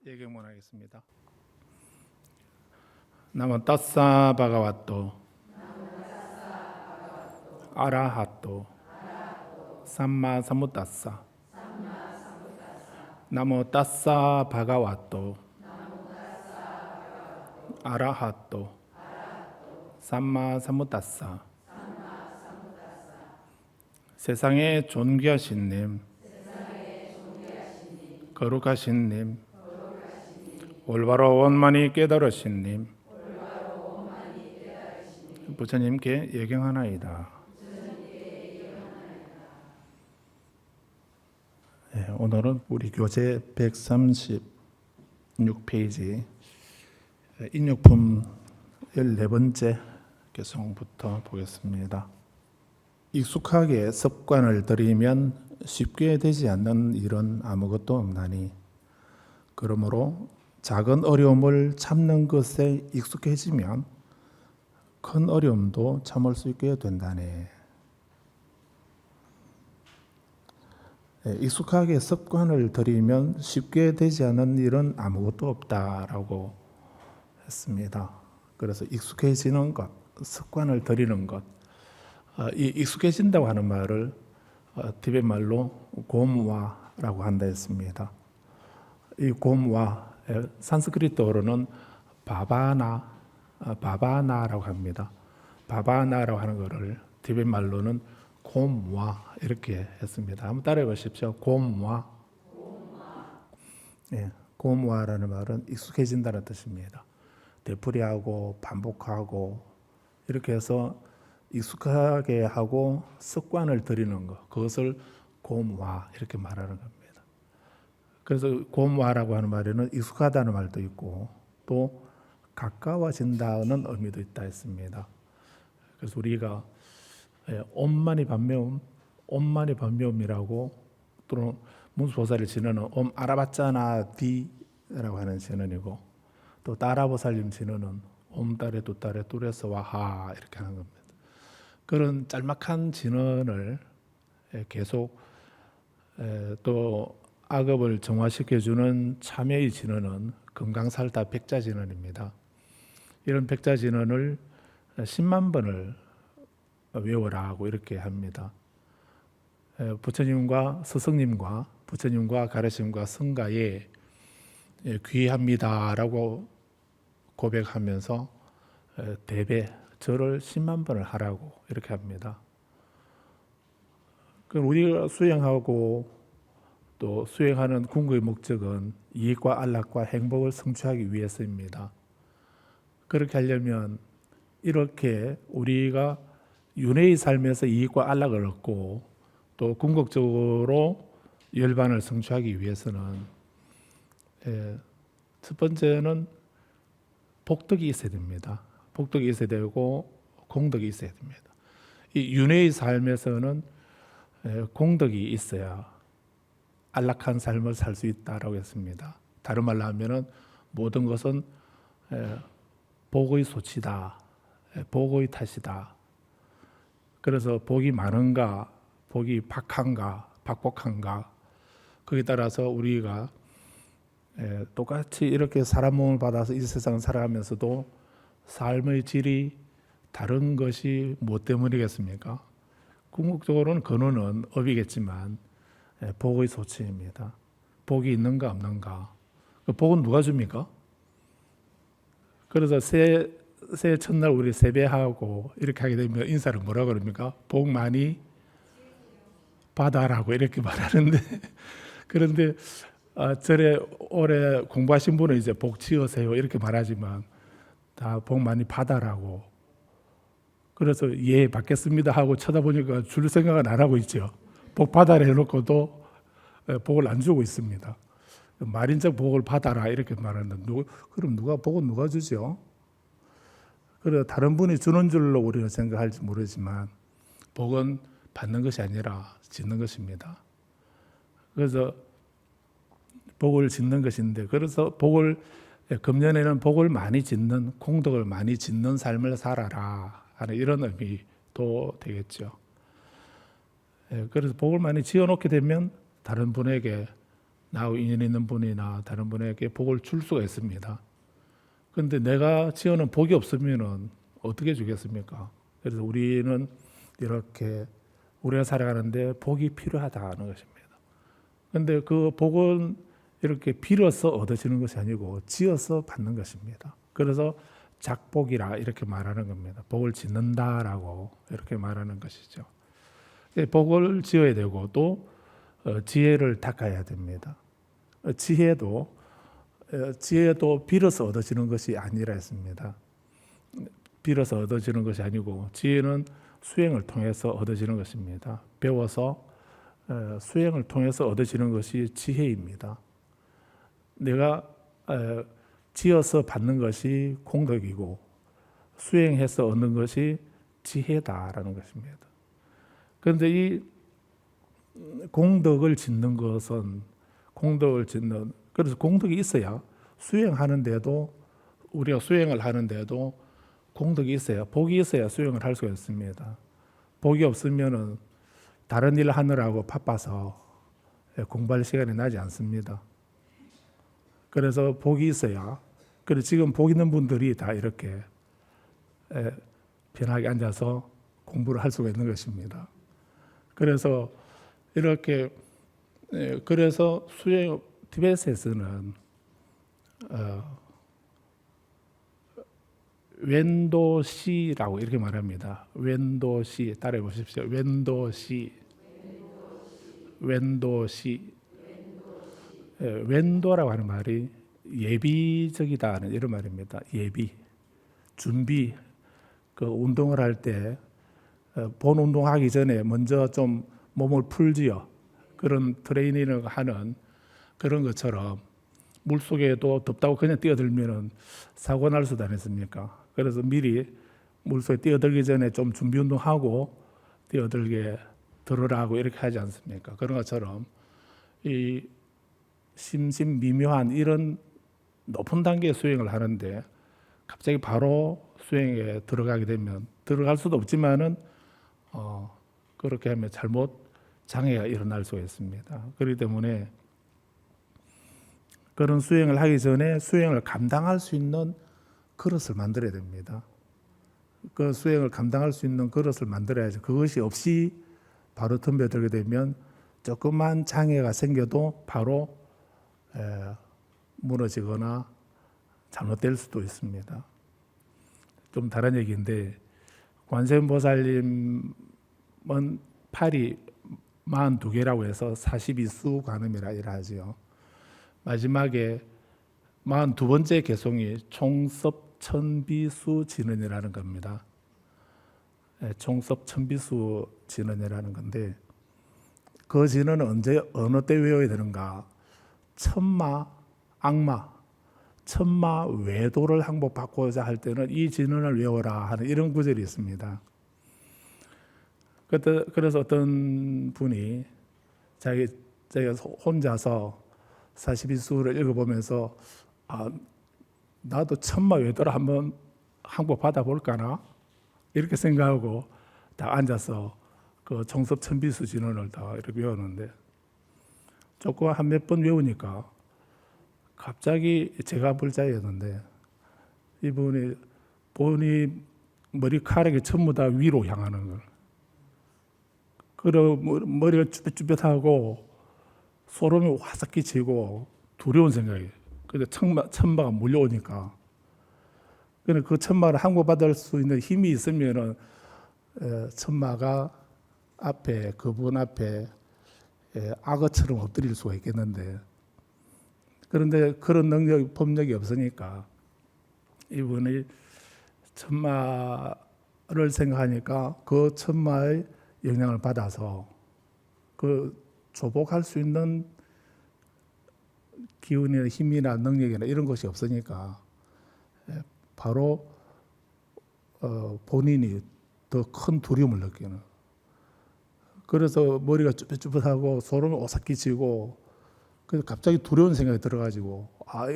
예경문 하겠습니다. 나모 따사 바가와토 아라하토 삼마 사무따사. 나모 따사 바가와토 아라하토 삼마 사무따사. 세상에 존귀하신 님, 거룩하신 님, 올바로 원만히 깨달으신 님, 부처님께 예경하나이다. 네, 오늘은 우리 교재 136페이지 인육품 14번째 개송부터 보겠습니다. 익숙하게 습관을 들이면 쉽게 되지 않는 일은 아무것도 없나니 그러므로 작은 어려움을 참는 것에 익숙해지면 큰 어려움도 참을 수 있게 된다네. 익숙하게 습관을 들이면 쉽게 되지 않는 일은 아무것도 없다라고 했습니다. 그래서 익숙해지는 것, 습관을 들이는 것, 이 익숙해진다고 하는 말을 티베트 말로 곰와라고 한다 했습니다. 이 곰와, 산스크리트어로는 바바나라고 합니다. 바바나라고 하는 것을 티베트 말로는 곰와 이렇게 했습니다. 한번 따라해 보십시오. 곰와. 예, 곰와라는 말은 익숙해진다는 뜻입니다. 되풀이하고 반복하고 이렇게 해서 익숙하게 하고 습관을 들이는 것, 그것을 곰와 이렇게 말하는 겁니다. 그래서 곰와라고 하는 말에는 익숙하다는 말도 있고 또 가까워진다는 의미도 있다 했습니다. 그래서 우리가 옴마니 반매움이라고 또는 문수보살을 지내는 옴 아라바짜나 디라고 하는 진언이고 또 따라보살님 진언은 옴 따레 두 따레 뚜레서 와하 이렇게 하는 겁니다. 그런 짤막한 진언을 계속 또 악업을 정화시켜주는 참여의 진언은 금강살다 백자진언입니다. 이런 백자진언을 10만 번을 외워라 하고 이렇게 합니다. 부처님과 스승님과 부처님과 가르침과 성가에 귀합니다라고 고백하면서 대배 절을 10만 번을 하라고 이렇게 합니다. 그럼 우리가 수행하고 또 수행하는 궁극의 목적은 이익과 안락과 행복을 성취하기 위해서입니다. 그렇게 하려면 이렇게 우리가 윤회의 삶에서 이익과 안락을 얻고 또 궁극적으로 열반을 성취하기 위해서는 첫 번째는 복덕이 있어야 됩니다. 복덕이 있어야 되고 공덕이 있어야 됩니다. 이 윤회의 삶에서는 공덕이 있어야 안락한 삶을 살 수 있다라고 했습니다. 다른 말로 하면은 모든 것은 복의 소치다, 복의 탓이다. 그래서 복이 많은가, 복이 박한가, 박복한가, 거기에 따라서 우리가 똑같이 이렇게 사람 몸을 받아서 이 세상을 살아가면서도 삶의 질이 다른 것이 무엇 때문이겠습니까? 궁극적으로는 근원은 업이겠지만 복의 소치입니다. 복이 있는가 없는가. 그 복은 누가 줍니까? 그래서 새해 첫날 우리 세배하고 이렇게 하게 되면 인사를 뭐라 그럽니까? 복 많이 받아라고 이렇게 말하는데 그런데 절에 오래 공부하신 분은 이제 복 지으세요 이렇게 말하지만 다 복 많이 받아라고. 그래서 예 받겠습니다 하고 쳐다보니까 줄 생각은 안 하고 있죠. 복 받아라 해놓고도 복을 안 주고 있습니다. 말인적 복을 받아라 이렇게 말하는데 그럼 복은 누가 주죠? 그래 다른 분이 주는 줄로 우리는 생각할지 모르지만 복은 받는 것이 아니라 짓는 것입니다. 그래서 복을 짓는 것인데 그래서 금년에는 복을 많이 짓는 공덕을 많이 짓는 삶을 살아라 하는 이런 의미도 되겠죠. 그래서 복을 많이 지어놓게 되면 다른 분에게 나하고 인연 있는 분이나 다른 분에게 복을 줄 수가 있습니다. 그런데 내가 지어놓은 복이 없으면 어떻게 주겠습니까? 그래서 우리는 이렇게 우리가 살아가는데 복이 필요하다는 것입니다. 그런데 그 복은 이렇게 빌어서 얻어지는 것이 아니고 지어서 받는 것입니다. 그래서 작복이라 이렇게 말하는 겁니다. 복을 짓는다라고 이렇게 말하는 것이죠. 복을 지어야 되고 또 지혜를 닦아야 됩니다. 지혜도 빌어서 얻어지는 것이 아니라 했습니다. 빌어서 얻어지는 것이 아니고 지혜는 수행을 통해서 얻어지는 것입니다. 배워서 수행을 통해서 얻어지는 것이 지혜입니다. 내가 지어서 받는 것이 공덕이고 수행해서 얻는 것이 지혜다라는 것입니다. 그런데 이 공덕을 짓는 것은 그래서 공덕이 있어야 수행하는데도 우리가 수행을 하는데도 공덕이 있어야 복이 있어야 수행을 할 수가 있습니다. 복이 없으면은 다른 일 하느라고 바빠서 공부할 시간이 나지 않습니다. 그래서 복이 있어야 그래서 지금 복 있는 분들이 다 이렇게 편하게 앉아서 공부를 할 수가 있는 것입니다. 그래서 이렇게 그래서 수행 티베트에서는 웬도시라고 이렇게 말합니다. 웬도시 따라해 보십시오. 웬도시. 웬도라고 하는 말이 예비적이다는 이런 말입니다. 예비, 준비. 그 운동을 할 때 본 운동하기 전에 먼저 좀 몸을 풀지요. 그런 트레이닝을 하는 그런 것처럼 물 속에도 덥다고 그냥 뛰어들면은 사고 날 수도 않습니까? 그래서 미리 물 속에 뛰어들기 전에 좀 준비 운동하고 뛰어들게 들으라고 이렇게 하지 않습니까? 그런 것처럼 이 심심미묘한 이런 높은 단계의 수행을 하는데 갑자기 바로 수행에 들어가게 되면 들어갈 수도 없지만은 그렇게 하면 잘못 장애가 일어날 수가 있습니다. 그렇기 때문에 그런 수행을 하기 전에 수행을 감당할 수 있는 그릇을 만들어야 됩니다. 그 수행을 감당할 수 있는 그릇을 만들어야죠. 그것이 없이 바로 덤벼들게 되면 조그만 장애가 생겨도 바로 무너지거나 잘못될 수도 있습니다. 좀 다른 얘기인데 관세음보살님은 팔이 42개라고 해서 42수 관음이라 하지요. 마지막에 42번째 개송이 총섭천비수 진언이라는 겁니다. 총섭천비수 진언이라는 건데 그 진언은 어느 때 외워야 되는가? 천마, 악마, 천마 외도를 항복받고자 할 때는 이 진언을 외워라 하는 이런 구절이 있습니다. 그래서 어떤 분이 자기가 혼자서 42수를 읽어보면서 나도 천마 외도를 한번 항복받아 볼까나 이렇게 생각하고 다 앉아서 그 총섭천비수 진언을 다 이렇게 외우는데 조금 한 몇 번 외우니까 갑자기 제가 불자였는데 이분이 본이 머리카락이 전부 다 위로 향하는 걸. 그리고 머리가 쭈뼛쭈뼛하고 소름이 와삭 끼치고 두려운 생각이. 근데 천마가 몰려오니까. 그 천마를 항복받을 수 있는 힘이 있으면은 천마가 앞에 그분 앞에 악어처럼 엎드릴 수가 있겠는데 그런데 그런 법력이 없으니까 이분이 천마를 생각하니까 그 천마의 영향을 받아서 그 조복할 수 있는 기운이나 힘이나 능력이나 이런 것이 없으니까 바로 본인이 더 큰 두려움을 느끼는. 그래서 머리가 쭈뼛쭈뼛하고 소름이 오싹 끼치고 그래서 갑자기 두려운 생각이 들어가지고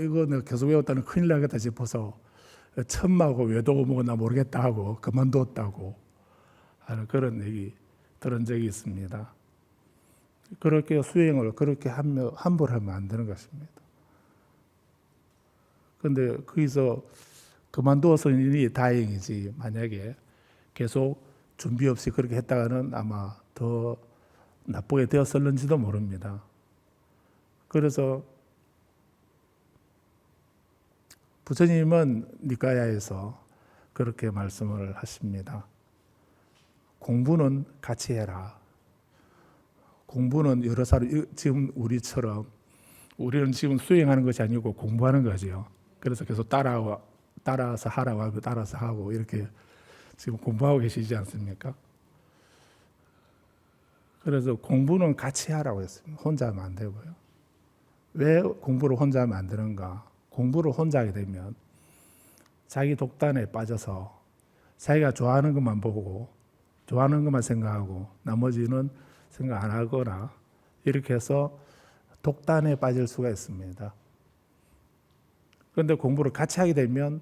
이거 내가 계속 외웠다는 큰일 나겠다 싶어서 천마고 외도고 뭐고 나 모르겠다 하고 그만뒀다고 하는 그런 얘기 들은 적이 있습니다. 그렇게 수행을 그렇게 함부로 하면 안 되는 것입니다. 그런데 거기서 그만두었으니 다행이지, 만약에 계속 준비 없이 그렇게 했다가는 아마 더 나쁘게 되었을는지도 모릅니다. 그래서 부처님은 니까야에서 그렇게 말씀을 하십니다. 공부는 같이 해라. 공부는 여러 사람, 지금 우리는 지금 수행하는 것이 아니고 공부하는 거죠. 그래서 계속 따라서 하라고 하고 따라서 하고 이렇게 지금 공부하고 계시지 않습니까? 그래서 공부는 같이 하라고 했습니다. 혼자 하면 안 되고요. 왜 공부를 혼자 하면 안 되는가? 공부를 혼자 하게 되면 자기 독단에 빠져서 자기가 좋아하는 것만 보고 좋아하는 것만 생각하고 나머지는 생각 안 하거나 이렇게 해서 독단에 빠질 수가 있습니다. 그런데 공부를 같이 하게 되면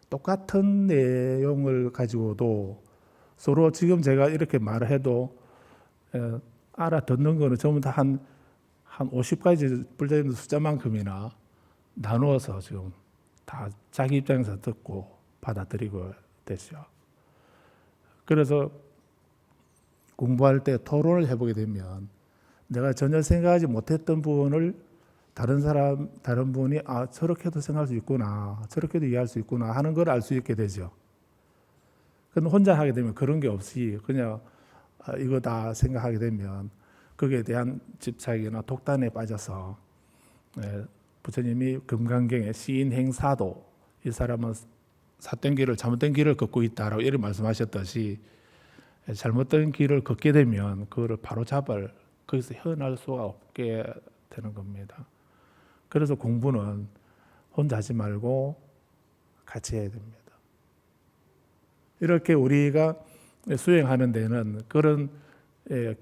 똑같은 내용을 가지고도 서로 지금 제가 이렇게 말을 해도 알아듣는 거는 전부 다 한 50가지 불자님들 숫자만큼이나 나누어서 지금 다 자기 입장에서 듣고 받아들이고 되죠. 그래서 공부할 때 토론을 해보게 되면 내가 전혀 생각하지 못했던 부분을 다른 분이 저렇게도 생각할 수 있구나, 저렇게도 이해할 수 있구나 하는 걸 알 수 있게 되죠. 근데 혼자 하게 되면 그런 게 없이 그냥 이거다 생각하게 되면 거기에 대한 집착이나 독단에 빠져서 부처님이 금강경에 시인행사도 이 사람은 삿된 길을 잘못된 길을 걷고 있다라고 이렇게 말씀하셨듯이 잘못된 길을 걷게 되면 그거를 바로잡을 거기서 헤어날 수가 없게 되는 겁니다. 그래서 공부는 혼자 하지 말고 같이 해야 됩니다. 이렇게 우리가 수행하는 데는 그런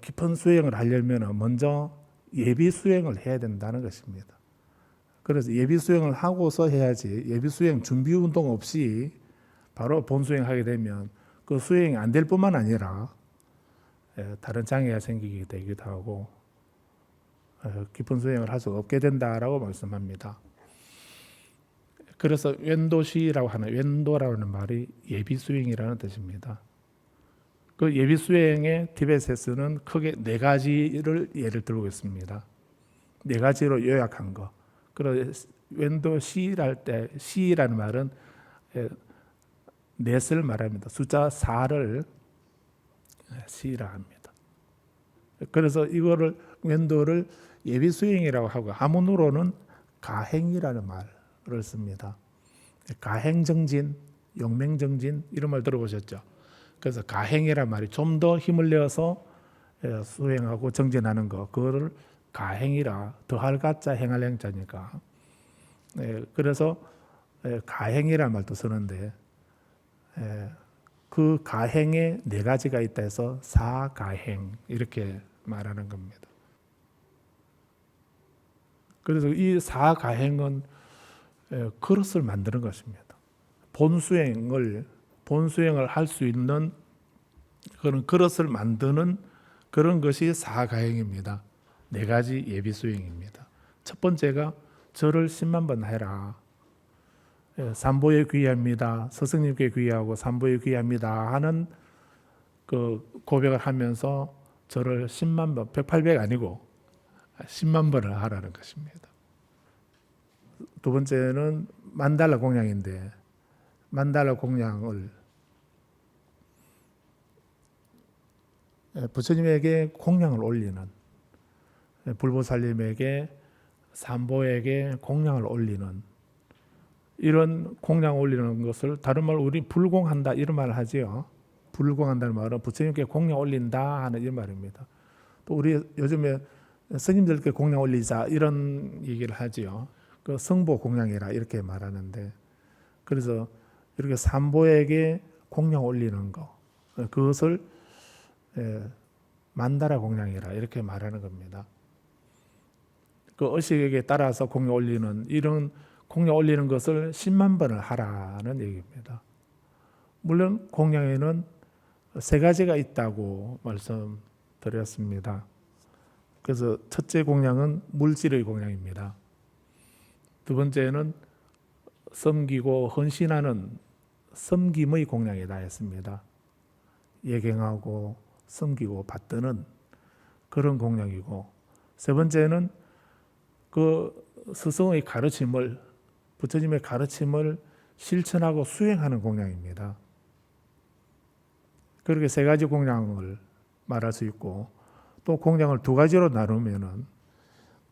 깊은 수행을 하려면 먼저 예비 수행을 해야 된다는 것입니다. 그래서 예비 수행을 하고서 해야지 예비 수행 준비 운동 없이 바로 본 수행하게 되면 그 수행이 안 될 뿐만 아니라 다른 장애가 생기게 되기도 하고 깊은 수행을 할 수 없게 된다라고 말씀합니다. 그래서 웬도시라고 하는 웬도라고 하는 말이 예비 수행이라는 뜻입니다. 그 예비 수행의 티베트에서는 크게 4가지를 예를 들고 있습니다. 4가지로 요약한 거. 그래서 웬도시랄 때 시라는 말은 넷을 말합니다. 숫자 4를 시라 합니다. 그래서 이거를 웬도를 예비 수행이라고 하고 한문으로는 가행이라는 말을 씁니다. 가행정진, 용맹정진 이런 말 들어보셨죠? 그래서 가행이란 말이 좀 더 힘을 내어서 수행하고 정진하는 거, 그거를 가행이라, 더할 가자 행할 행자니까. 그래서 가행이란 말도 쓰는데 그 가행에 4가지가 있다 해서 사가행 이렇게 말하는 겁니다. 그래서 이 사가행은 그릇을 만드는 것입니다. 본수행을 할 수 있는 그런 그릇을 만드는 그런 것이 사가행입니다. 4가지 예비 수행입니다. 첫 번째가 절을 10만 번 해라. 삼보에 귀합니다. 스승님께 귀하고 삼보에 귀합니다 하는 그 고백을 하면서 절을 10만 번, 108백 아니고 10만 번을 하라는 것입니다. 두 번째는 만달러 공양인데 만달러 공양을 부처님에게 공양을 올리는, 불보살님에게 삼보에게 공양을 올리는, 이런 공양 올리는 것을 다른 말로 우리 불공한다 이런 말을 하지요. 불공한다는 말은 부처님께 공양 올린다 하는 이 말입니다. 또 우리 요즘에 스님들께 공양 올리자 이런 얘기를 하지요. 그 성보 공양이라 이렇게 말하는데, 그래서 이렇게 삼보에게 공양 올리는 거, 그것을 만다라 공양이라 이렇게 말하는 겁니다. 그 의식에 따라서 공양 올리는, 이런 공양 올리는 것을 10만 번을 하라는 얘기입니다. 물론 공양에는 3가지가 있다고 말씀드렸습니다. 그래서 첫째 공양은 물질의 공양입니다. 두 번째는 섬기고 헌신하는 섬김의 공양이다 했습니다. 예경하고 섬기고 받드는 그런 공양이고, 세 번째는 그 스승의 가르침을, 부처님의 가르침을 실천하고 수행하는 공양입니다. 그렇게 세 가지 공양을 말할 수 있고, 또 공양을 두 가지로 나누면은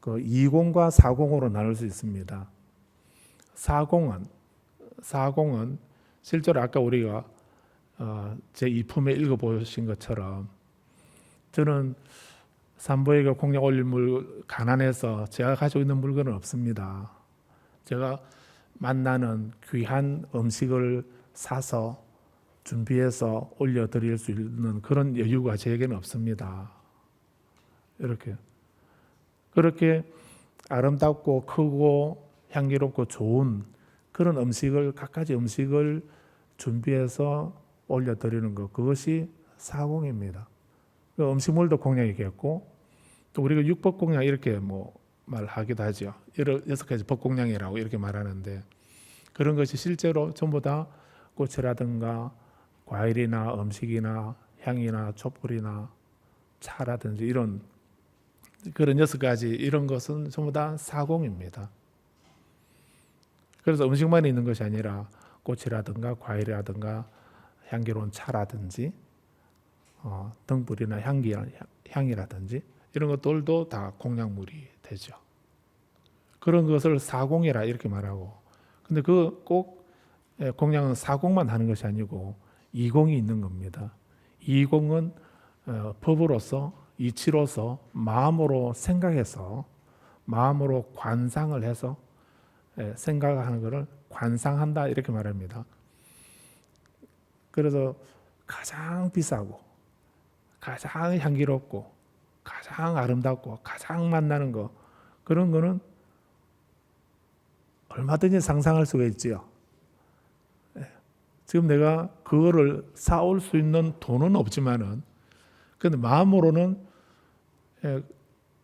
그 이공과 사공으로 나눌 수 있습니다. 사공은 실제로 아까 우리가 제 2품에 읽어보신 것처럼, 저는 산보에게 공양 올릴 가난해서 제가 가지고 있는 물건은 없습니다. 제가 만나는 귀한 음식을 사서 준비해서 올려드릴 수 있는 그런 여유가 제게는 없습니다. 그렇게 아름답고 크고 향기롭고 좋은 그런 음식을, 갖가지 음식을 준비해서 올려드리는 것, 그것이 사공입니다. 음식물도 공양이겠고, 또 우리가 육법공양 이렇게 말하기도 하죠. 6가지 법공양이라고 이렇게 말하는데, 그런 것이 실제로 전부 다 꽃이라든가 과일이나 음식이나 향이나 촛불이나 차라든지 이런 그런 6가지 이런 것은 전부 다 사공입니다. 그래서 음식만 있는 것이 아니라 꽃이라든가 과일이라든가 향기로운 차라든지 등불이나 향이라든지 이런 것들도 다 공양물이 되죠. 그런 것을 사공이라 이렇게 말하고, 근데 그 꼭 공양은 사공만 하는 것이 아니고 이공이 있는 겁니다. 이공은 법으로서, 이치로서 마음으로 생각해서, 마음으로 관상을 해서 생각하는 것을 관상한다 이렇게 말합니다. 그래서 가장 비싸고 가장 향기롭고 가장 아름답고 가장 맛나는 거, 그런 거는 얼마든지 상상할 수가 있지요. 지금 내가 그거를 사올 수 있는 돈은 없지만은, 근데 마음으로는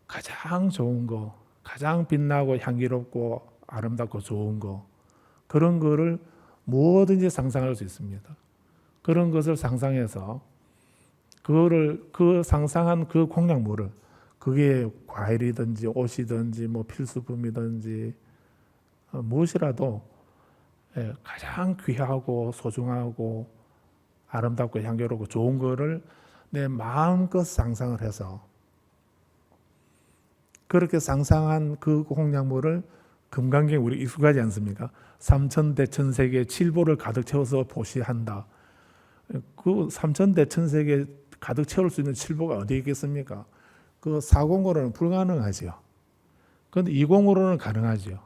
가장 좋은 거, 가장 빛나고 향기롭고 아름답고 좋은 거, 그런 거를 뭐든지 상상할 수 있습니다. 그런 것을 상상해서 그 상상한 그 공양물을, 그게 과일이든지 옷이든지 필수품이든지 무엇이라도 가장 귀하고 소중하고 아름답고 향기롭고 좋은 거를 내 마음껏 상상을 해서, 그렇게 상상한 그 공양물을 금강경에 우리 익숙하지 않습니까? 삼천대천세계 칠보를 가득 채워서 보시한다. 그 삼천대천세계 가득 채울 수 있는 칠보가 어디 있겠습니까? 그 사공으로는 불가능하죠. 그런데 이공으로는 가능하죠.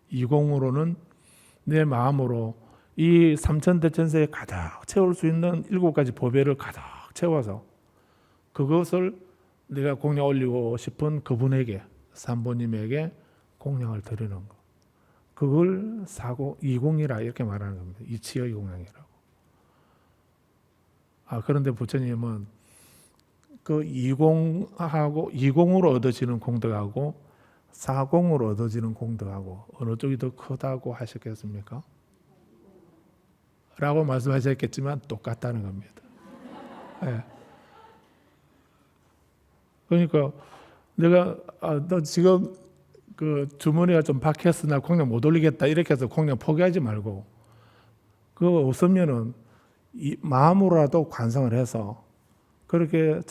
이공으로는 내 마음으로 이 삼천대천세에 가득 채울 수 있는 7가지 보배를 가득 채워서 그것을 내가 공양 올리고 싶은 그분에게, 산보님에게 공양을 드리는 것, 그걸 이공이라 이렇게 말하는 겁니다. 이치의 공양이라고. 그런데 부처님은 그 이공으로 얻어지는 공덕하고 사공으로 얻어지는 공덕하고 어느 쪽이 더 크다고 하셨겠습니까? 라고 말씀하셨겠지만 똑같다는 겁니다. 네. 그러니까 내가 너 지금 그 주머니가 좀 박혔으나 공양 못 올리겠다 이렇게 해서 공양 포기하지 말고, 그거 없으면은 마음으로라도 관상을 해서, 그렇게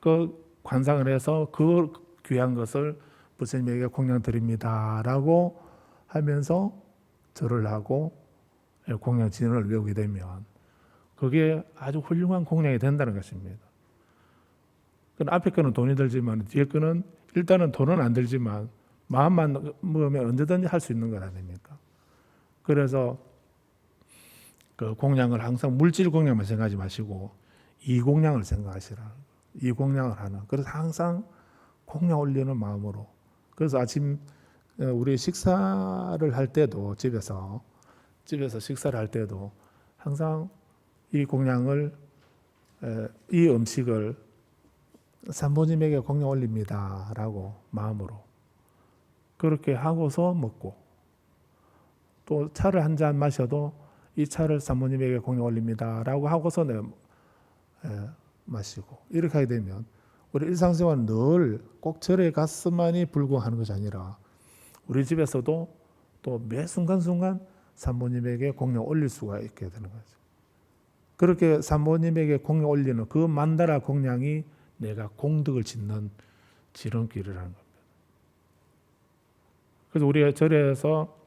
그 관상을 해서 그 귀한 것을 부처님에게 공양 드립니다라고 하면서 절을 하고 공양 진언을 외우게 되면 그게 아주 훌륭한 공양이 된다는 것입니다. 앞에 거는 돈이 들지만 뒤에 거는 일단은 돈은 안 들지만 마음만 먹으면 언제든지 할 수 있는 것 아닙니까? 그래서 그 공양을 항상 물질 공양만 생각하지 마시고 이공양을 생각하시라. 이공양을 하는. 그래서 항상 공양 올리는 마음으로. 그래서 아침 우리 식사를 할 때도 집에서 식사를 할 때도 항상 이 공양을, 이 음식을 산모님에게 공양 올립니다라고 마음으로 그렇게 하고서 먹고, 또 차를 한 잔 마셔도 이 차를 산모님에게 공양 올립니다라고 하고서 내가 마시고, 이렇게 하게 되면 우리 일상생활은 늘 꼭 절에 갔으만이 불구하는 것이 아니라 우리 집에서도 또 매 순간순간 산모님에게 공양 올릴 수가 있게 되는 거죠. 그렇게 산모님에게 공양 올리는 그 만다라 공양이 내가 공덕을 짓는 지름길이라는 겁니다. 그래서 우리가 절에서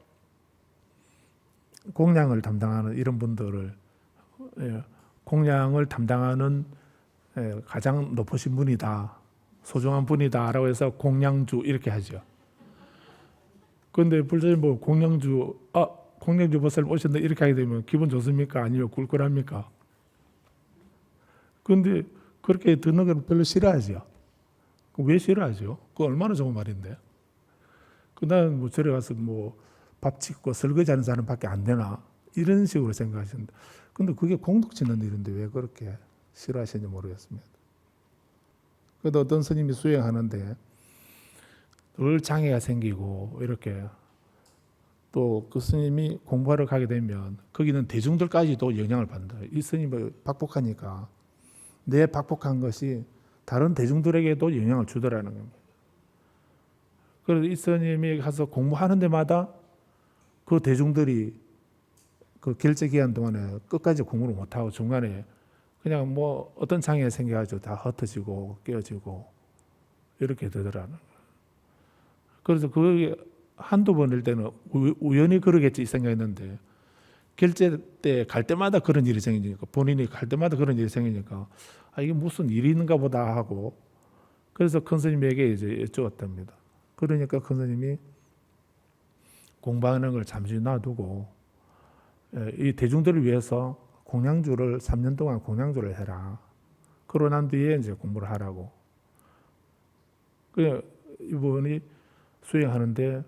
공양을 담당하는 이런 분들을, 공양을 담당하는 가장 높으신 분이다, 소중한 분이다라고 해서 공양주 이렇게 하죠. 그런데 불자님 뭐 공양주 보살님 오셨는데 이렇게 하게 되면 기분 좋습니까? 아니면 꿀꿀합니까? 그런데 그렇게 듣는 건 별로 싫어하죠. 왜 싫어하죠? 그거 얼마나 좋은 말인데. 나는 뭐 절에 가서 뭐 밥 짓고 설거지 하는 사람밖에 안 되나 이런 식으로 생각하시는데, 근데 그게 공덕 짓는 일인데 왜 그렇게 싫어하시는지 모르겠습니다. 그래도 어떤 스님이 수행하는데 늘 장애가 생기고 이렇게, 또 그 스님이 공부하러 가게 되면 거기는 대중들까지도 영향을 받는다. 이 스님을 박복하니까 내 박복한 것이 다른 대중들에게도 영향을 주더라는 겁니다. 그래서 이 스님이 가서 공부하는 데마다 그 대중들이 그 결제 기간 동안에 끝까지 공부를 못하고 중간에 그냥 뭐 어떤 장애가 생겨가지고 다 흩어지고 깨어지고 이렇게 되더라는 거예요. 그래서 그게 한두 번일 때는 우연히 그러겠지 이 생각했는데, 결제 때 갈 때마다 그런 일이 생기니까, 본인이 갈 때마다 그런 일이 생기니까 이게 무슨 일이 있는가 보다 하고, 그래서 큰 스님에게 이제 여쭈었답니다. 그러니까 큰 스님이 공부하는 걸 잠시 놔두고 이 대중들을 위해서 공양주를 3년 동안 공양주를 해라. 그러고 난 뒤에 이제 공부를 하라고. 그 이분이 수행하는데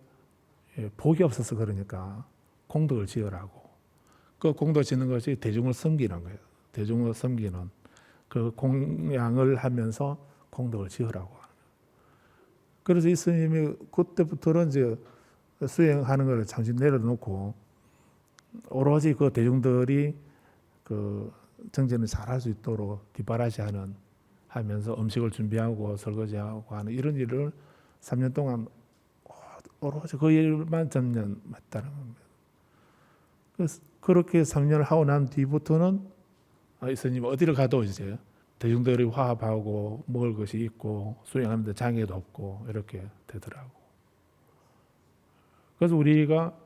복이 없어서 그러니까 공덕을 지으라고. 그 공덕 짓는 것이 대중을 섬기는 거예요. 대중을 섬기는 그 공양을 하면서 공덕을 지으라고 하는 거예요. 그래서 이 스님이 그때부터는 이제 수행하는 걸 잠시 내려놓고 오로지 그 대중들이 그 정진을 잘할 수 있도록 뒷바라지하는 하면서 음식을 준비하고 설거지하고 하는 이런 일을 3년 동안 오로지 그 일만 전념했다는 겁니다. 그래서 그렇게 3년을 하고 난 뒤부터는 이 스님 어디를 가도 이제 대중들이 화합하고 먹을 것이 있고 수행하는데 장애도 없고 이렇게 되더라고. 그래서 우리가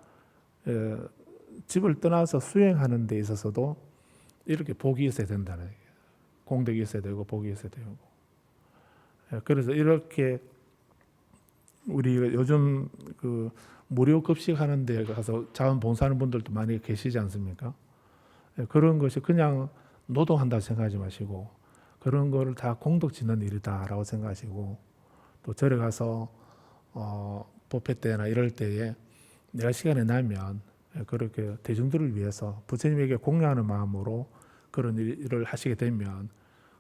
집을 떠나서 수행하는 데 있어서도 이렇게 복이 있어야 된다는 얘기예요. 공덕이 있어야 되고 복이 있어야 되고. 그래서 이렇게 우리가 요즘 그 무료 급식하는 데 가서 자원봉사하는 분들도 많이 계시지 않습니까? 그런 것이 그냥 노동한다고 생각하지 마시고 그런 거를 다 공덕 짓는 일이다라고 생각하시고, 또 절에 가서 법회 때나 이럴 때에 내가 시간이 나면 그렇게 대중들을 위해서 부처님에게 공양하는 마음으로 그런 일을 하시게 되면,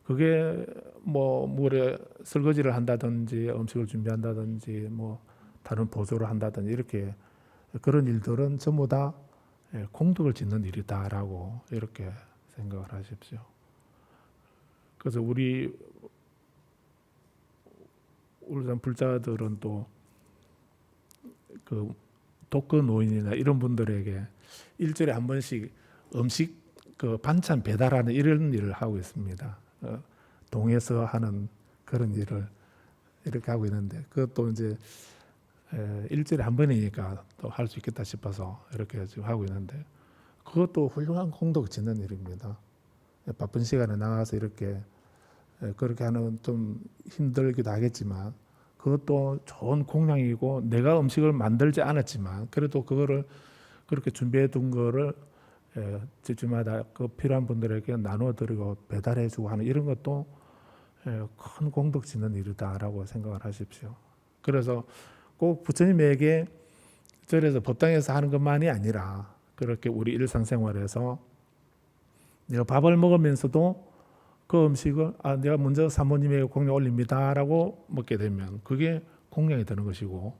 그게 뭐 물에 설거지를 한다든지 음식을 준비한다든지 뭐 다른 보조를 한다든지 이렇게 그런 일들은 전부 다 공덕을 짓는 일이다라고 이렇게 생각을 하십시오. 그래서 우리 불자들은 또 그 독거 노인이나 이런 분들에게 일주일에 한 번씩 음식 그 반찬 배달하는 이런 일을 하고 있습니다. 동에서 하는 그런 일을 이렇게 하고 있는데, 그것도 이제 일주일에 한 번이니까 또 할 수 있겠다 싶어서 이렇게 지금 하고 있는데, 그것도 훌륭한 공덕 짓는 일입니다. 바쁜 시간에 나가서 이렇게 그렇게 하는 좀 힘들기도 하겠지만 그것도 좋은 공양이고, 내가 음식을 만들지 않았지만 그래도 그거를 그렇게 준비해 둔 거를 집집마다 그 필요한 분들에게 나눠드리고 배달해주고 하는 이런 것도 큰 공덕 짓는 일이다라고 생각을 하십시오. 그래서 꼭 부처님에게 절에서 법당에서 하는 것만이 아니라 그렇게 우리 일상생활에서 내가 밥을 먹으면서도 그 음식을 내가 먼저 사모님에게 공양 올립니다라고 먹게 되면 그게 공양이 되는 것이고,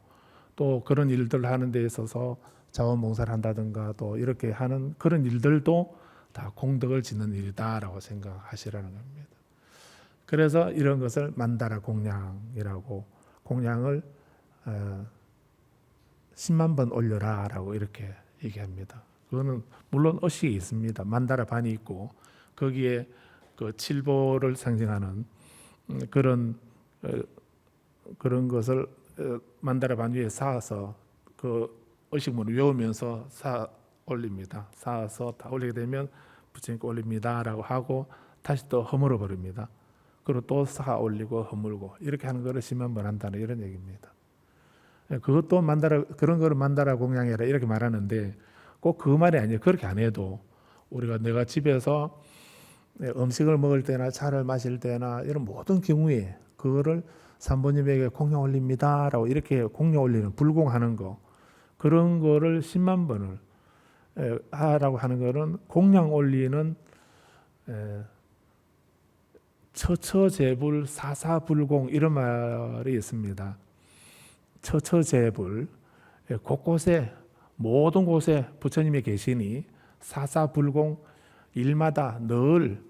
또 그런 일들을 하는 데 있어서 자원봉사를 한다든가 또 이렇게 하는 그런 일들도 다 공덕을 짓는 일이다라고 생각하시라는 겁니다. 그래서 이런 것을 만다라 공양이라고, 공양을 10만 번 올려라라고 이렇게 얘기합니다. 그거는 물론 의식이 있습니다. 만다라 반이 있고 거기에 그 칠보를 상징하는 그런 것을 만다라 반 위에 쌓아서 그 의식문을 외우면서 쌓아 올립니다. 쌓아서 다 올리게 되면 부처님께 올립니다라고 하고 다시 또 허물어 버립니다. 그리고 또 쌓아 올리고 허물고 이렇게 하는 것을 10만 번 한다는 이런 얘기입니다. 그것도 만다라, 그런 거를 만다라 공양이라 이렇게 말하는데 꼭 그 말이 아니에요. 그렇게 안 해도 우리가 내가 집에서 음식을 먹을 때나 차를 마실 때나 이런 모든 경우에 그거를 산부님에게 공양 올립니다라고 이렇게 공양 올리는, 불공하는 거, 그런 거를 10만 번을 하라고 하는 거는 공양 올리는 처처제불 사사불공 이런 말이 있습니다. 처처제불, 곳곳에 모든 곳에 부처님이 계시니 사사불공, 일마다 늘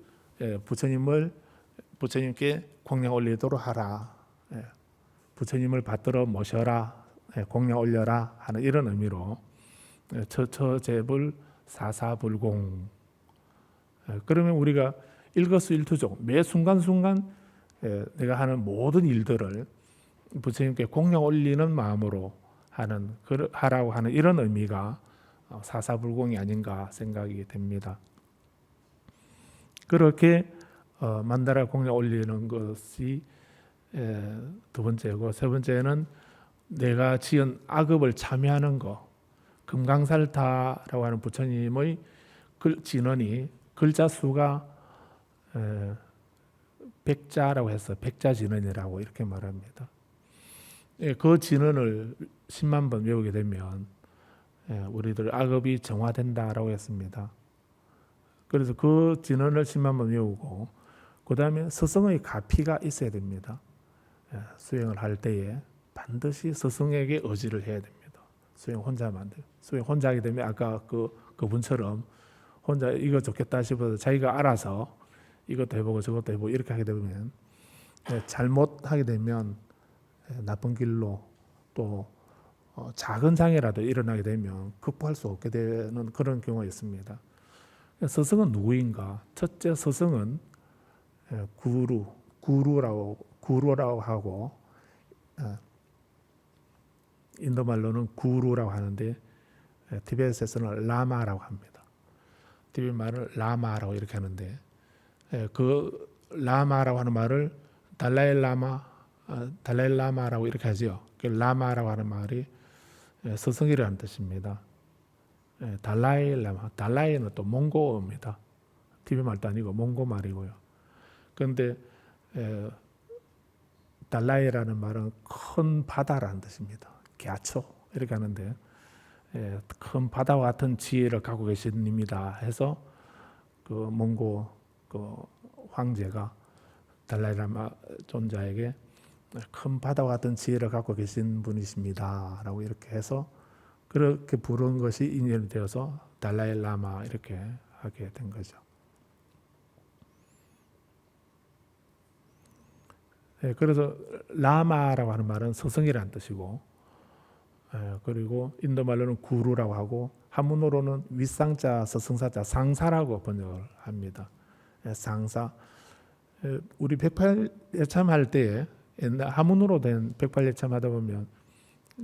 부처님께 공양 올리도록 하라. 부처님을 받들어 모셔라, 공양 올려라 하는 이런 의미로 처처제불 사사불공. 그러면 우리가 일거수일투족 매 순간순간 내가 하는 모든 일들을 부처님께 공양 올리는 마음으로 하라고 하는 이런 의미가 사사불공이 아닌가 생각이 됩니다. 그렇게 만다라 공양 올리는 것이 두 번째고, 세 번째는 내가 지은 악업을 참여하는 것, 금강살타라고 하는 부처님의 진언이 글자 수가 백자라고 해서 백자진언이라고 이렇게 말합니다. 그 진언을 10만 번 외우게 되면 우리들 악업이 정화된다라고 했습니다. 그래서 그 진언을 10만 번 외우고 그 다음에 스승의 가피가 있어야 됩니다. 수행을 할 때에 반드시 스승에게 의지를 해야 됩니다. 수행 혼자만 돼요. 수행 혼자 하게 되면 아까 그분처럼 혼자 이거 좋겠다 싶어서 자기가 알아서 이것도 해보고 저것도 해보고 이렇게 하게 되면 잘못하게 되면 나쁜 길로 또 작은 장애라도 일어나게 되면 극복할 수 없게 되는 그런 경우가 있습니다. 스승은 누구인가? 첫째, 스승은 구루라고 하고 인도 말로는 구루라고 하는데 티베트에서는 라마라고 합니다. 티베트 말을 라마라고 이렇게 하는데 그 라마라고 하는 말을 달라일라마라고 이렇게 하죠. 그 라마라고 하는 말이 스승이라는 뜻입니다. 달라일라마, 달라이는 또 몽고어입니다. 티베트 말도 아니고 몽고 말이고요. 그런데 달라이라는 말은 큰 바다라는 뜻입니다. 갸초 이렇게 하는데 큰 바다와 같은 지혜를 갖고 계신 입니다 해서 그 몽고 그 황제가 달라이라마 존자에게 큰 바다와 같은 지혜를 갖고 계신 분이십니다 라고 이렇게 해서 그렇게 부른 것이 인연이 되어서 달라일라마 이렇게 하게 된 거죠. 그래서 라마라고 하는 말은 스승이라는 뜻이고, 그리고 인도 말로는 구루라고 하고 한문어로는 윗상자 서승사자 상사라고 번역을 합니다. 상사. 우리 108예참 할 때에 옛날 한문으로 된 108예참 하다 보면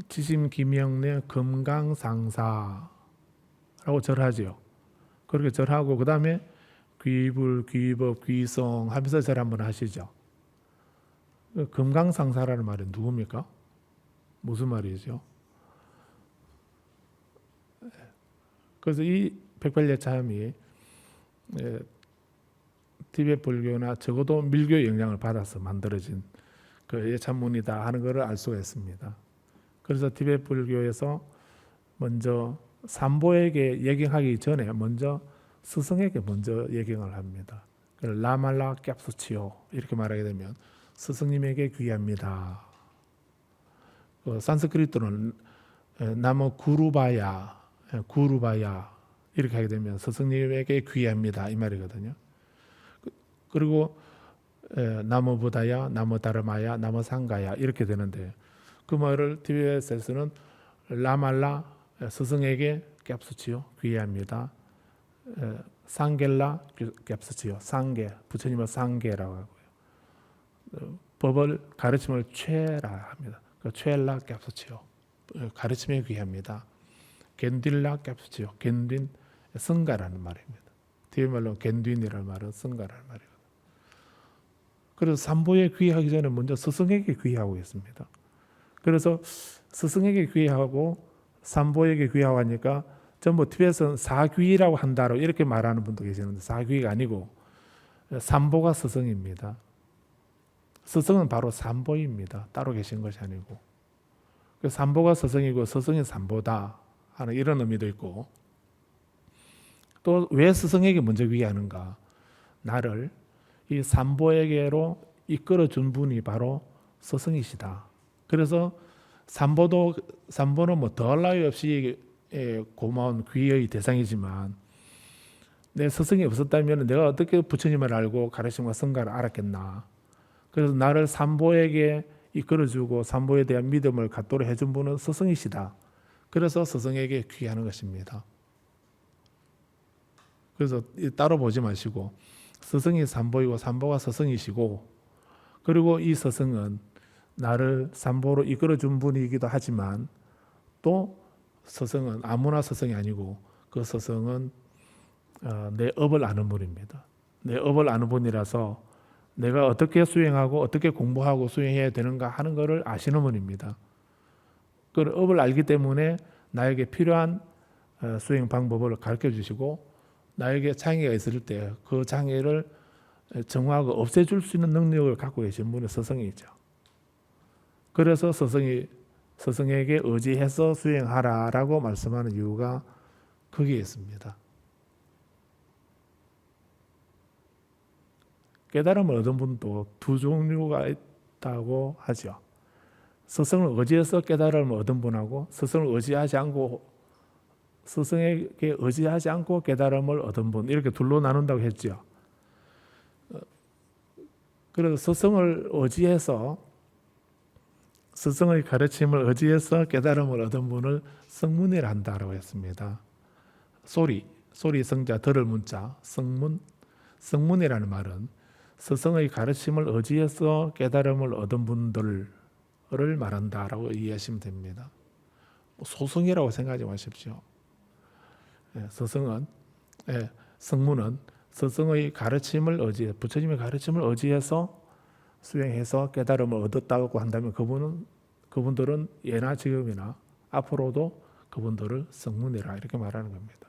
지심 김영래 금강상사라고 절하죠. 그렇게 절하고 그 다음에 귀불, 귀법, 귀성 하면서 절 한번 하시죠. 금강상사라는 말이 누굽니까? 무슨 말이죠? 그래서 이 108예참이 티베트 불교나 적어도 밀교의 영향을 받아서 만들어진 그 예참문이다 하는 것을 알 수가 있습니다. 그래서 티베트 불교에서 먼저 삼보에게 예경하기 전에 먼저 스승에게 먼저 예경을 합니다. 라말라 깝스치요 이렇게 말하게 되면 스승님에게 귀합니다. 산스크리트는 나무 구루바야 이렇게 하게 되면 스승님에게 귀합니다 이 말이거든요. 그리고 나무 부다야, 나무 다르마야, 나무 상가야 이렇게 되는데 그 말을 티베트에서는 라말라 스승에게 깝스치요 귀합니다. 상겔라 깝스치요 상계 부처님은 상계라고 하고요. 법을 가르침을 최라 합니다. 최라 깝스치요 가르침에 귀합니다. 겐딜라 깝스치요 겐딘 승가라는 말입니다. 티베트 말로 겐딘이라는 말은 승가라는 말이거든요. 그래서 삼보에 귀하기 전에 먼저 스승에게 귀하고 있습니다. 그래서 스승에게 귀하고 삼보에게 귀하고 하니까 전부 티베트에서는 사귀라고 한다로 이렇게 말하는 분도 계시는데 사귀가 아니고 삼보가 스승입니다. 스승은 바로 삼보입니다. 따로 계신 것이 아니고 삼보가 스승이고 스승이 삼보다 하는 이런 의미도 있고 또 왜 스승에게 먼저 귀하는가? 나를 이 삼보에게로 이끌어준 분이 바로 스승이시다. 그래서 삼보는 뭐 더할 나위 없이 고마운 귀의 대상이지만 내 스승이 없었다면 내가 어떻게 부처님을 알고 가르침과 성가를 알았겠나. 그래서 나를 삼보에게 이끌어주고 삼보에 대한 믿음을 갖도록 해준 분은 스승이시다. 그래서 스승에게 귀하는 것입니다. 그래서 따로 보지 마시고 스승이 삼보이고 삼보가 스승이시고 그리고 이 스승은 나를 삼보로 이끌어준 분이기도 하지만 또 스승은 아무나 스승이 아니고 그 스승은 내 업을 아는 분입니다. 내 업을 아는 분이라서 내가 어떻게 수행하고 어떻게 공부하고 수행해야 되는가 하는 것을 아시는 분입니다. 그 업을 알기 때문에 나에게 필요한 수행 방법을 가르쳐 주시고 나에게 장애가 있을 때 그 장애를 정화하고 없애줄 수 있는 능력을 갖고 계신 분이 스승이죠. 그래서 스승에게 의지해서 수행하라라고 말씀하는 이유가 거기에 있습니다. 깨달음을 얻은 분도 두 종류가 있다고 하죠. 스승을 의지해서 깨달음을 얻은 분하고 스승을 의지하지 않고 스승에게 의지하지 않고 깨달음을 얻은 분 이렇게 둘로 나눈다고 했죠. 그래서 스승을 의지해서 스승의 가르침을 의지해서 깨달음을 얻은 분을 성문이라 한다고 했습니다. 소리 성자 들을 문자 성문이라는 말은 스승의 가르침을 의지해서 깨달음을 얻은 분들을 말한다라고 이해하시면 됩니다. 소승이라고 생각하지 마십시오. 성문은 스승의 가르침을 의지해 부처님의 가르침을 의지해서 수행해서 깨달음을 얻었다고 한다면 그분들은 예나 지금이나 앞으로도 그분들을 성문이라 이렇게 말하는 겁니다.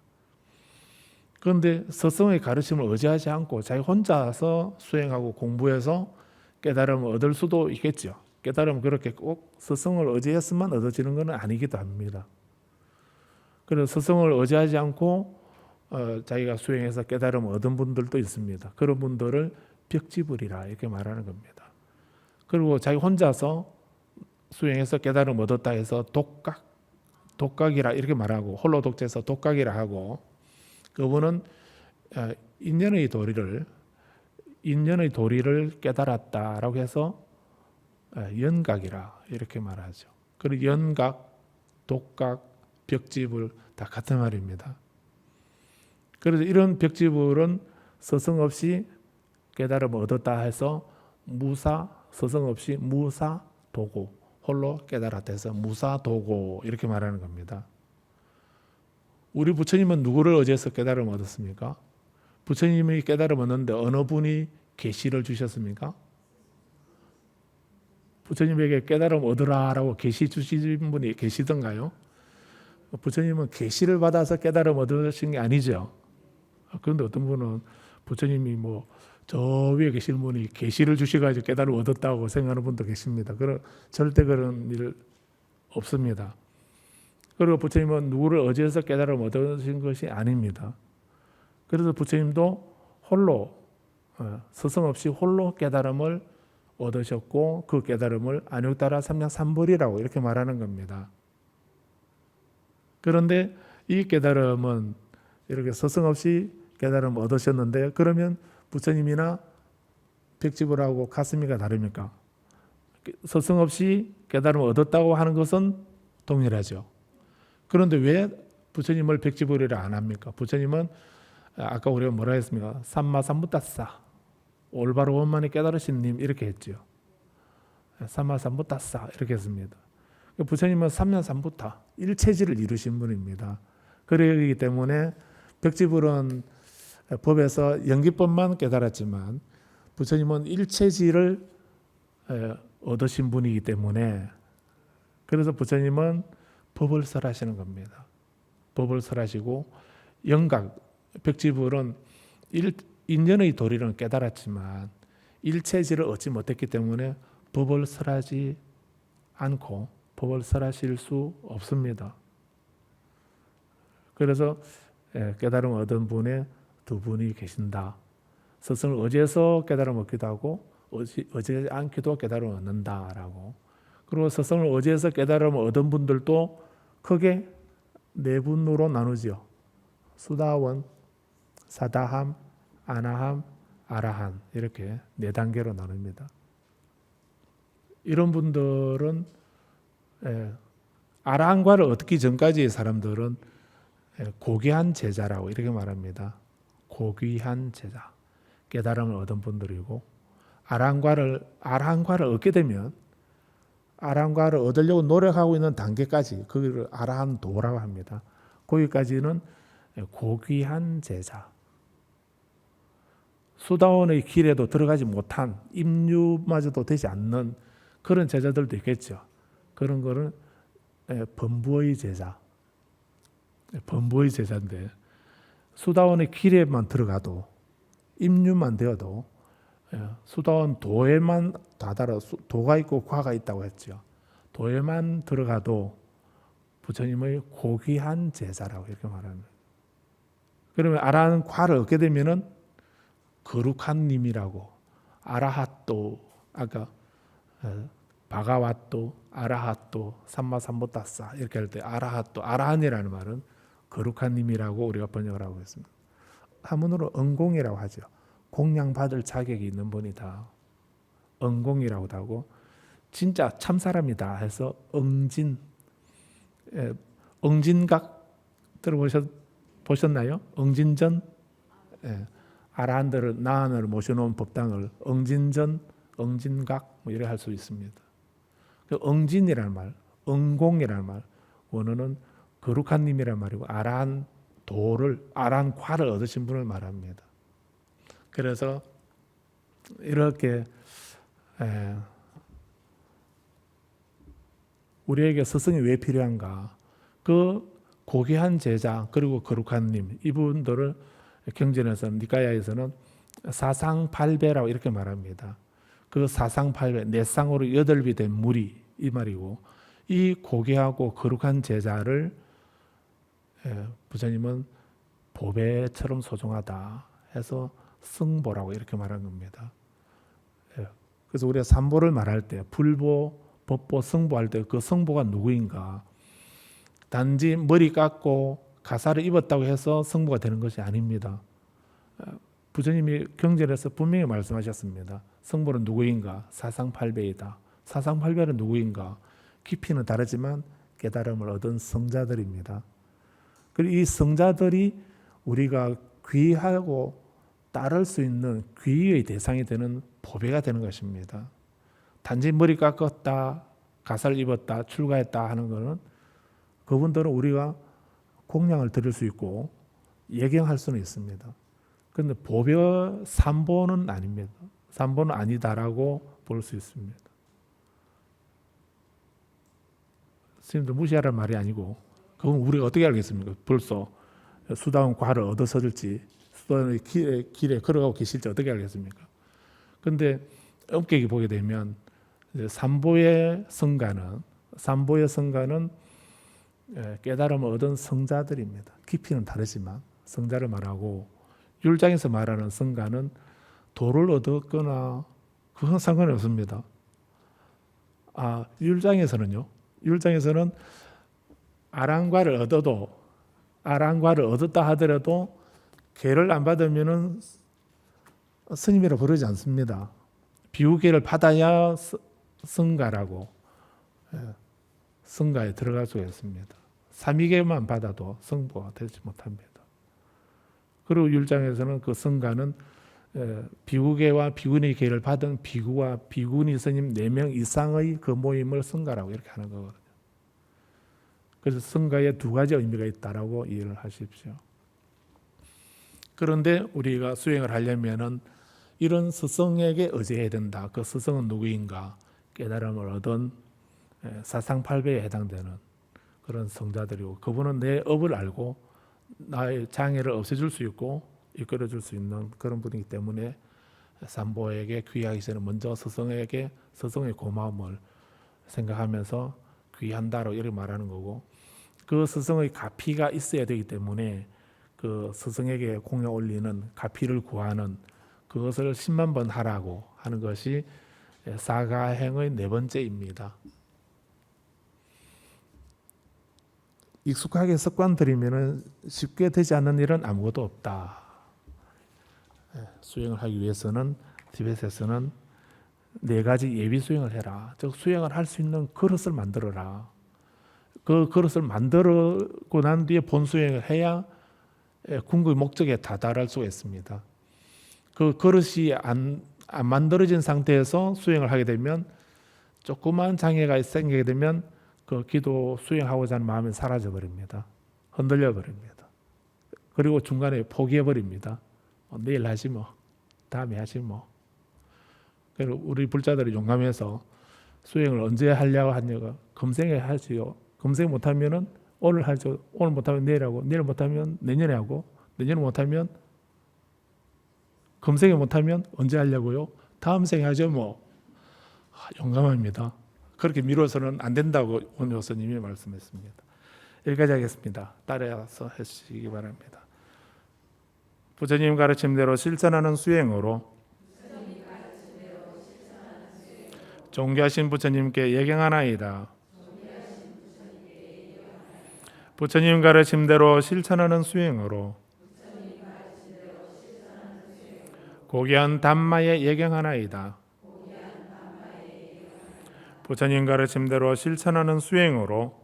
그런데 스승의 가르침을 의지하지 않고 자기 혼자서 수행하고 공부해서 깨달음을 얻을 수도 있겠죠. 깨달음은 그렇게 꼭 스승을 의지했으면 얻어지는 것은 아니기도 합니다. 그래서 스승을 의지하지 않고 자기가 수행해서 깨달음을 얻은 분들도 있습니다. 그런 분들을 벽지불이라 이렇게 말하는 겁니다. 그리고 자기 혼자서 수행해서 깨달음을 얻었다 해서 독각이라 이렇게 말하고 홀로 독재해서 독각이라 하고 그분은 인연의 도리를 깨달았다라고 해서 연각이라 이렇게 말하죠. 그리고 연각, 독각, 벽지불 다 같은 말입니다. 그래서 이런 벽지불은 스승 없이 깨달음을 얻었다 해서 스승 없이 무사도고 홀로 깨달았다 해서 무사도고 이렇게 말하는 겁니다. 우리 부처님은 누구를 의지해서 깨달음을 얻었습니까? 부처님이 깨달음을 얻는데 어느 분이 계시를 주셨습니까? 부처님에게 깨달음 얻으라라고 계시 주신 분이 계시던가요? 부처님은 계시를 받아서 깨달음 얻으신 게 아니죠. 그런데 어떤 분은 부처님이 저 위에 계시는 분이 계시를 주셔가지고 깨달음 얻었다고 생각하는 분도 계십니다. 절대 그런 일 없습니다. 그리고 부처님은 누구를 의지해서 깨달음 얻으신 것이 아닙니다. 그래서 부처님도 홀로 스승 없이 홀로 깨달음을 얻으셨고 그 깨달음을 안욕따라 삼량삼벌이라고 이렇게 말하는 겁니다. 그런데 이 깨달음은 이렇게 스승 없이 깨달음을 얻으셨는데 그러면 부처님이나 백지불하고 가슴이가 다릅니까? 스승 없이 깨달음을 얻었다고 하는 것은 동일하죠. 그런데 왜 부처님을 백지불이라 안 합니까? 부처님은 아까 우리가 뭐라 했습니까? 삼마삼부따싸 올바로 원만히 깨달으신 님 이렇게 했죠. 삼마삼부따싸 이렇게 했습니다. 부처님은 삼면삼부타 일체지를 이루신 분입니다. 그러기 때문에 백지불은 법에서 연기법만 깨달았지만 부처님은 일체지를 얻으신 분이기 때문에 그래서 부처님은 법을 설하시는 겁니다. 법을 설하시고 영각 백지불은 인연의 도리는 깨달았지만 일체지를 얻지 못했기 때문에 법을 설하지 않고 법을 설하실 수 없습니다. 그래서 깨달음을 얻은 분에 두 분이 계신다. 스승을 의지해서 깨달음을 얻기도 하고 의지하지 않기도 깨달음을 얻는다라고. 그리고 스승을 의지해서 깨달음을 얻은 분들도 크게 네 분으로 나누죠. 수다원, 사다함, 아나함, 아라한 이렇게 네 단계로 나눕니다. 이런 분들은 아라한과를 얻기 전까지의 사람들은 고귀한 제자라고 이렇게 말합니다. 고귀한 제자, 깨달음을 얻은 분들이고 아라한과를 얻게 되면 아라한과를 얻으려고 노력하고 있는 단계까지 그걸 아라한도라고 합니다. 거기까지는 고귀한 제자. 수다원의 길에도 들어가지 못한 입류마저도 되지 않는 그런 제자들도 있겠죠. 그런 거는 범부의 제자. 범부의 제자인데 수다원의 길에만 들어가도 입류만 되어도 수다원 도에만 다다라 도가 있고 과가 있다고 했죠. 도에만 들어가도 부처님의 고귀한 제자라고 이렇게 말합니다. 그러면 아라한 과를 얻게 되면은 거룩한 님이라고 아라핫도 아까 바가와또 아라핫도 삼마삼보따싸 이렇게 할 때 아라핫도 아라한이라는 말은 거룩한 님이라고 우리가 번역을 하고 있습니다. 한문으로 응공이라고 하죠. 공양받을 자격이 있는 분이다. 응공이라고도 하고 진짜 참사람이다 해서 응진 응진각 들어보셨나요? 응진전 아라한들을 나한을 모셔놓은 법당을 응진전 응진각 뭐 이래 할 수 있습니다. 그 응진이라는 말, 응공이라는 말 원어는 거룩한 님이라는 말이고 아라한 도를 아라한 과를 얻으신 분을 말합니다. 그래서 이렇게 우리에게 스승이 왜 필요한가? 그 고귀한 제자 그리고 거룩한 님 이분들을 경전에서 니까야에서는 사상팔배라고 이렇게 말합니다. 그 사상팔배 네 쌍으로 여덟비 된 물이 이 말이고 이 고귀하고 거룩한 제자를 부처님은 보배처럼 소중하다 해서 승보라고 이렇게 말한 겁니다. 그래서 우리가 삼보를 말할 때 불보, 법보, 승보할 때 그 승보가 누구인가? 단지 머리 깎고 가사를 입었다고 해서 승보가 되는 것이 아닙니다. 부처님이 경전에서 분명히 말씀하셨습니다. 승보는 누구인가? 사상팔배이다. 사상팔배는 누구인가? 깊이는 다르지만 깨달음을 얻은 성자들입니다. 그리고 이 성자들이 우리가 귀하고 따를 수 있는 귀의 대상이 되는 보배가 되는 것입니다. 단지 머리 깎았다, 가사를 입었다, 출가했다 하는 것은 그분들은 우리가 공양을 드릴 수 있고 예경할 수는 있습니다. 그런데 보배 삼보는 아닙니다. 삼보는 아니다라고 볼 수 있습니다. 스님들 무시하라는 말이 아니고 그건 우리가 어떻게 알겠습니까? 벌써 수다원 과를 얻어서질지 수다원의 길에 걸어가고 계실지 어떻게 알겠습니까? 그런데 엄격히 보게 되면 삼보의 성가는 깨달음을 얻은 성자들입니다. 깊이는 다르지만 성자를 말하고 율장에서 말하는 성가는 도를 얻었거나 그건 상관이 없습니다. 율장에서는요. 율장에서는 아랑과를 얻었다 하더라도 계를 안 받으면은 스님이라 부르지 않습니다. 비우계를 받아야 성가라고, 성가에 들어갈 수가 있습니다. 삼위계만 받아도 성보가 되지 못합니다. 그리고 율장에서는 그 성가는 비구계와 비구니 계를 받은 비구와 비구니 스님 4명 이상의 그 모임을 성가라고 이렇게 하는 거거든요. 그래서 성가에 2가지 의미가 있다라고 이해를 하십시오. 그런데 우리가 수행을 하려면은 이런 스승에게 의지해야 된다. 그 스승은 누구인가? 깨달음을 얻은 사상팔배에 해당되는 그런 성자들이고, 그분은 내 업을 알고 나의 장애를 없애줄 수 있고 이끌어줄 수 있는 그런 분이기 때문에 삼보에게 귀하기 전에 먼저 스승에게 스승의 고마움을 생각하면서 귀한다로 이렇게 말하는 거고, 그 스승의 가피가 있어야 되기 때문에 그 스승에게 공양 올리는 가피를 구하는 그것을 10만 번 하라고 하는 것이 사가행의 4번째입니다. 익숙하게 습관 들이면 쉽게 되지 않는 일은 아무것도 없다. 수행을 하기 위해서는 티베트에서는 4가지 예비 수행을 해라. 즉 수행을 할 수 있는 그릇을 만들어라. 그 그릇을 만들고 난 뒤에 본 수행을 해야 궁극의 목적에 다다를 수가 있습니다. 그 그릇이 안 만들어진 상태에서 수행을 하게 되면 조그만 장애가 생기게 되면 그 기도 수행하고자 하는 마음이 사라져 버립니다. 흔들려 버립니다. 그리고 중간에 포기해 버립니다. 내일 하지 뭐, 다음에 하지 뭐. 그리고 우리 불자들이 용감해서 수행을 언제 하려고 하냐가 금생에 하지요. 금생 못하면은 오늘 하죠. 오늘 못하면 내일 하고, 내일 못하면 내년에 하고, 내년에 못하면 금생에 못하면 언제 하려고요? 다음 생에 하죠 뭐. 용감합니다. 그렇게 미뤄서는 안 된다고 원효 스님이 말씀했습니다. 여기까지 하겠습니다. 따라서 하시기 바랍니다. 부처님 가르침대로 실천하는 수행으로 존귀하신 부처님께 예경하나이다. 부처님 가르침대로 실천하는 수행으로 고귀한 담마에 예경하나이다. 부처님 가르침대로 실천하는 수행으로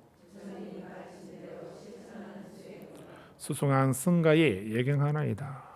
수승한 승가에 예경하나이다.